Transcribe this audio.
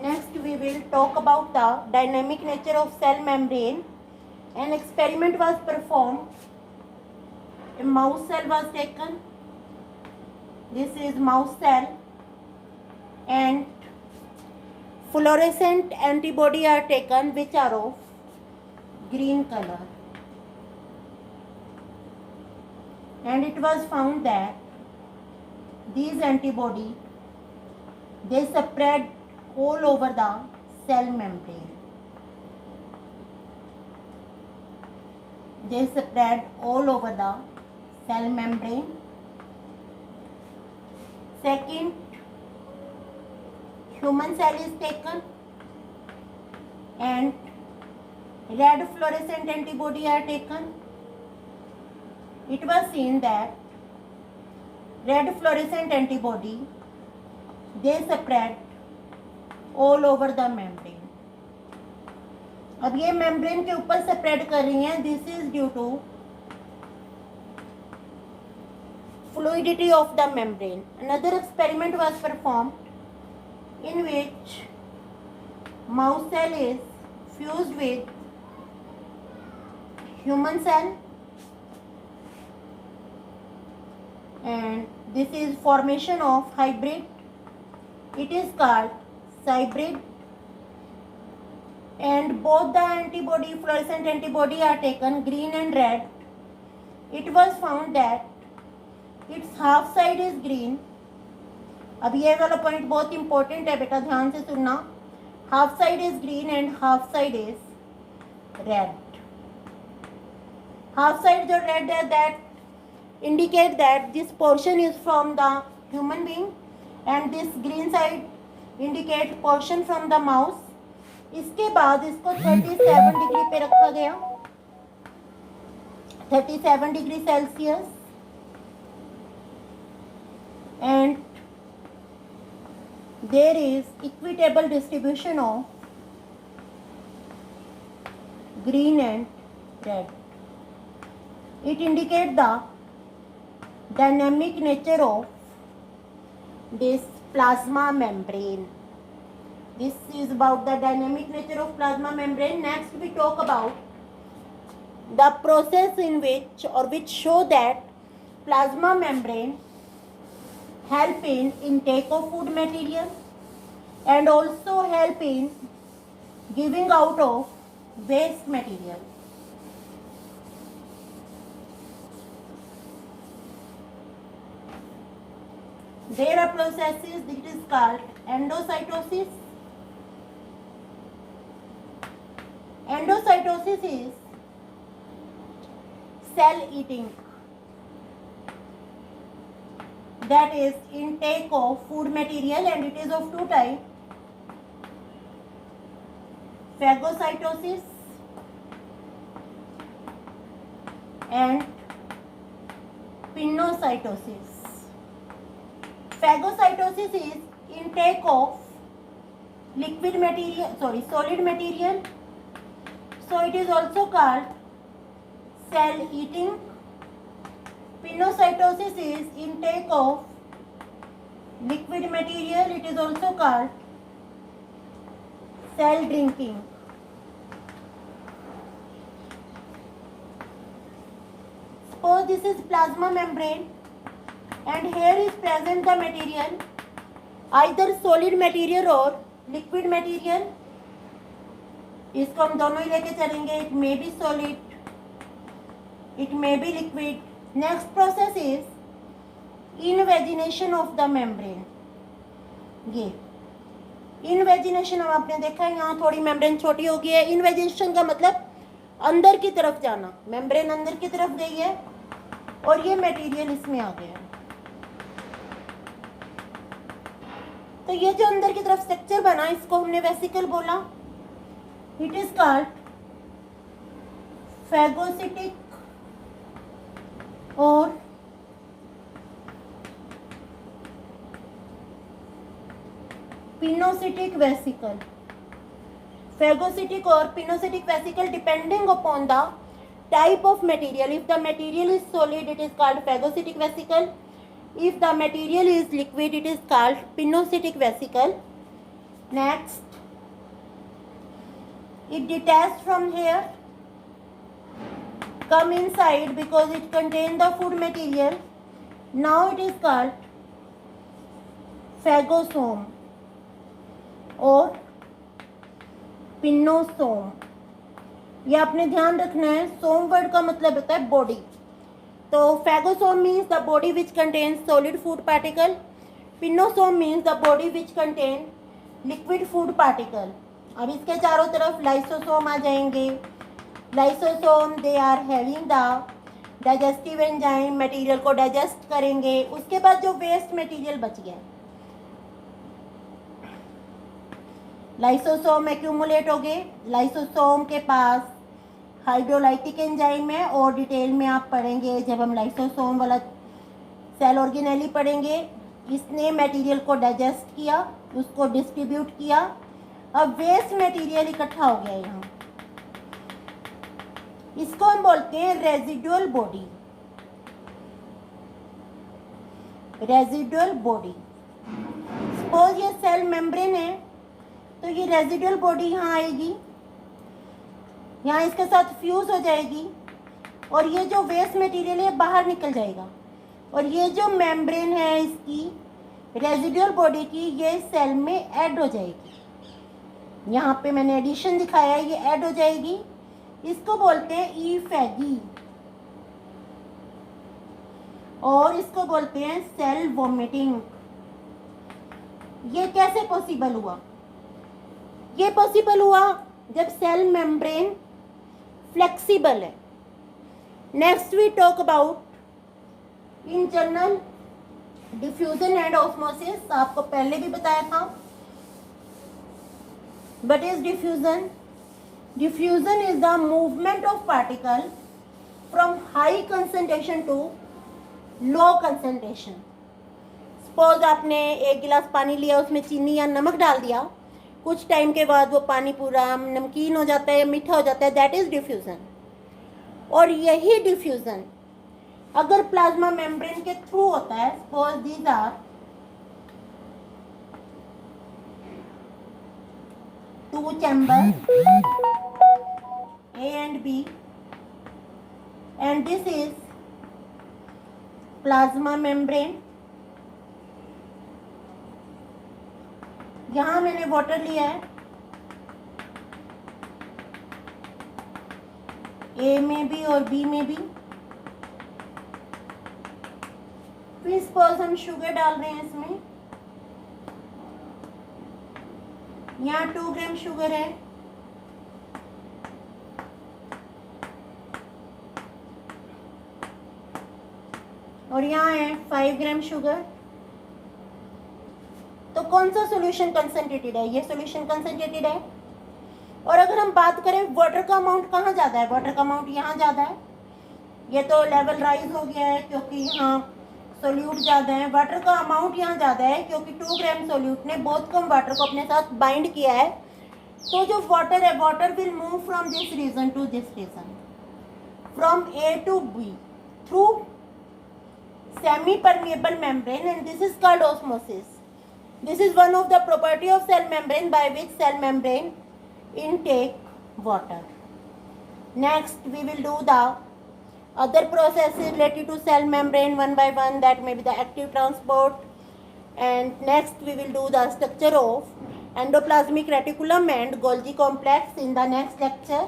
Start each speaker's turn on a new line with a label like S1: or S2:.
S1: Next we will talk about the dynamic nature of cell membrane. An experiment was performed. A mouse cell was taken. This is mouse cell, and fluorescent antibody are taken which are of green color. And it was found that these antibody, they spread all over the cell membrane. They spread all over the cell membrane. Second, human cell is taken and red fluorescent antibody are taken. It was seen that red fluorescent antibody, they spread all over the membrane. अब ये membrane के ऊपर spread कर रही हैं. This is due to fluidity of the membrane. Another experiment was performed in which mouse cell is fused with human cell, and this is formation of hybrid. It is called cybrid, and both the antibody, fluorescent antibody are taken, green and red. It was found that its half side is green. अब ये वाला point बहुत important है बेटा, ध्यान से सुनना. Half side is green and half side is red. Half side जो रेड है, that indicate that this portion is from the human being, and this green side indicate portion from the mouse. इसके बाद इसको 37 degree पे रखा गया, 37 degree Celsius, and there is equitable distribution of green and red. It indicates the dynamic nature of this plasma membrane. This is about the dynamic nature of plasma membrane. Next we talk about the process in which show that plasma membrane help in intake of food material and also help in giving out of waste material. There are processes that is called endocytosis. Endocytosis is cell eating, that is intake of food material, and it is of two types: phagocytosis and pinocytosis. Phagocytosis is intake of solid material, so it is also called cell eating. Pinocytosis is intake of liquid material, it is also called cell drinking. Suppose this is plasma membrane and here is present the material, either solid material or liquid material. इसको हम दोनों ही लेके चलेंगे. It may be solid, it may be liquid. Next process is invagination of the membrane. ये invagination हम आपने देखा है, यहाँ थोड़ी मेम्ब्रेन छोटी हो गई है. इनवेजिनेशन का मतलब अंदर की तरफ जाना. मेम्ब्रेन अंदर की तरफ गई है और ये मटेरियल इसमें आ गया. तो ये जो अंदर की तरफ स्ट्रक्चर बना, इसको हमने वेसिकल बोला. इट इज कॉल्ड फैगोसिटिक और पिनोसिटिक vesicle. Phagocytic or pinocytic vesicle depending upon the type of material. If the material is solid, it is called phagocytic vesicle. If the material is liquid, it is called pinocytic vesicle. Next, it detached from here, come inside because it contains the food material. Now it is called phagosome और pinosome. ये आपने ध्यान रखना है, सोम word का मतलब होता है बॉडी। तो phagosome means the body which contains solid food particle, pinosome means the body which contain liquid food particle। अब इसके चारों तरफ लाइसोसोम आ जाएंगे। Lysosome they are having the digestive enzyme, material को डाइजेस्ट करेंगे। उसके बाद जो वेस्ट मटेरियल बच गया, लाइसोसोम एक्यूमुलेट हो गए। लाइसोसोम के पास हाइड्रोलाइटिक एंजाइम है और डिटेल में आप पढ़ेंगे जब हम लाइसोसोम वाला सेल ऑर्गेनेली पढ़ेंगे। इसने मटेरियल को डाइजेस्ट किया, उसको डिस्ट्रीब्यूट किया। अब वेस्ट मटेरियल इकट्ठा हो गया यहाँ, इसको हम बोलते हैं residual body. Residual body, suppose ये सेल मेम्ब्रेन है तो ये रेजिडुअल बॉडी यहाँ आएगी, यहाँ इसके साथ फ्यूज हो जाएगी और ये जो वेस्ट मटेरियल है बाहर निकल जाएगा। और ये जो मेम्ब्रेन है इसकी रेजिडुअल बॉडी की, ये सेल में ऐड हो जाएगी। यहाँ पे मैंने एडिशन दिखाया है, ये ऐड हो जाएगी। इसको बोलते हैं ई फैगी और इसको बोलते हैं सेल वॉमिटिंग। ये कैसे पॉसिबल हुआ? ये पॉसिबल हुआ जब सेल मेम्ब्रेन फ्लेक्सिबल है। Next we talk about internal diffusion and osmosis. आपको पहले भी बताया था। What is diffusion? Diffusion is the movement of particle from high concentration to low concentration. Suppose आपने एक गिलास पानी लिया, उसमें चीनी या नमक डाल दिया, कुछ टाइम के बाद वो पानी पूरा नमकीन हो जाता है, मीठा हो जाता है, दैट इज डिफ्यूजन। और यही डिफ्यूजन अगर प्लाज्मा मेम्ब्रेन के थ्रू होता है, suppose these are two chambers A and B and this is plasma membrane। यहाँ मैंने वाटर लिया है, A में भी और B में भी। फिर सपोज हम शुगर डाल रहे हैं इसमें, यहाँ 2 ग्राम शुगर है और यहाँ है 5 ग्राम शुगर। तो कौन सा सॉल्यूशन कंसंट्रेटेड है? ये सॉल्यूशन कंसंट्रेटेड है। और अगर हम बात करें वाटर का अमाउंट कहाँ ज़्यादा है, वाटर का अमाउंट यहाँ ज़्यादा है। ये तो लेवल राइज हो गया है क्योंकि यहाँ सोल्यूट ज़्यादा है। वाटर का अमाउंट यहाँ ज़्यादा है क्योंकि 2 ग्राम सोल्यूट ने बहुत कम वाटर को अपने साथ बाइंड किया है। तो जो वाटर है, water will move from this region to this region, from A to B through semi permeable membrane and this is called osmosis. This is one of the property of cell membrane by which cell membrane intake water. Next we will do the other processes related to cell membrane one by one, that may be the active transport, and next we will do the structure of endoplasmic reticulum and Golgi complex in the next lecture.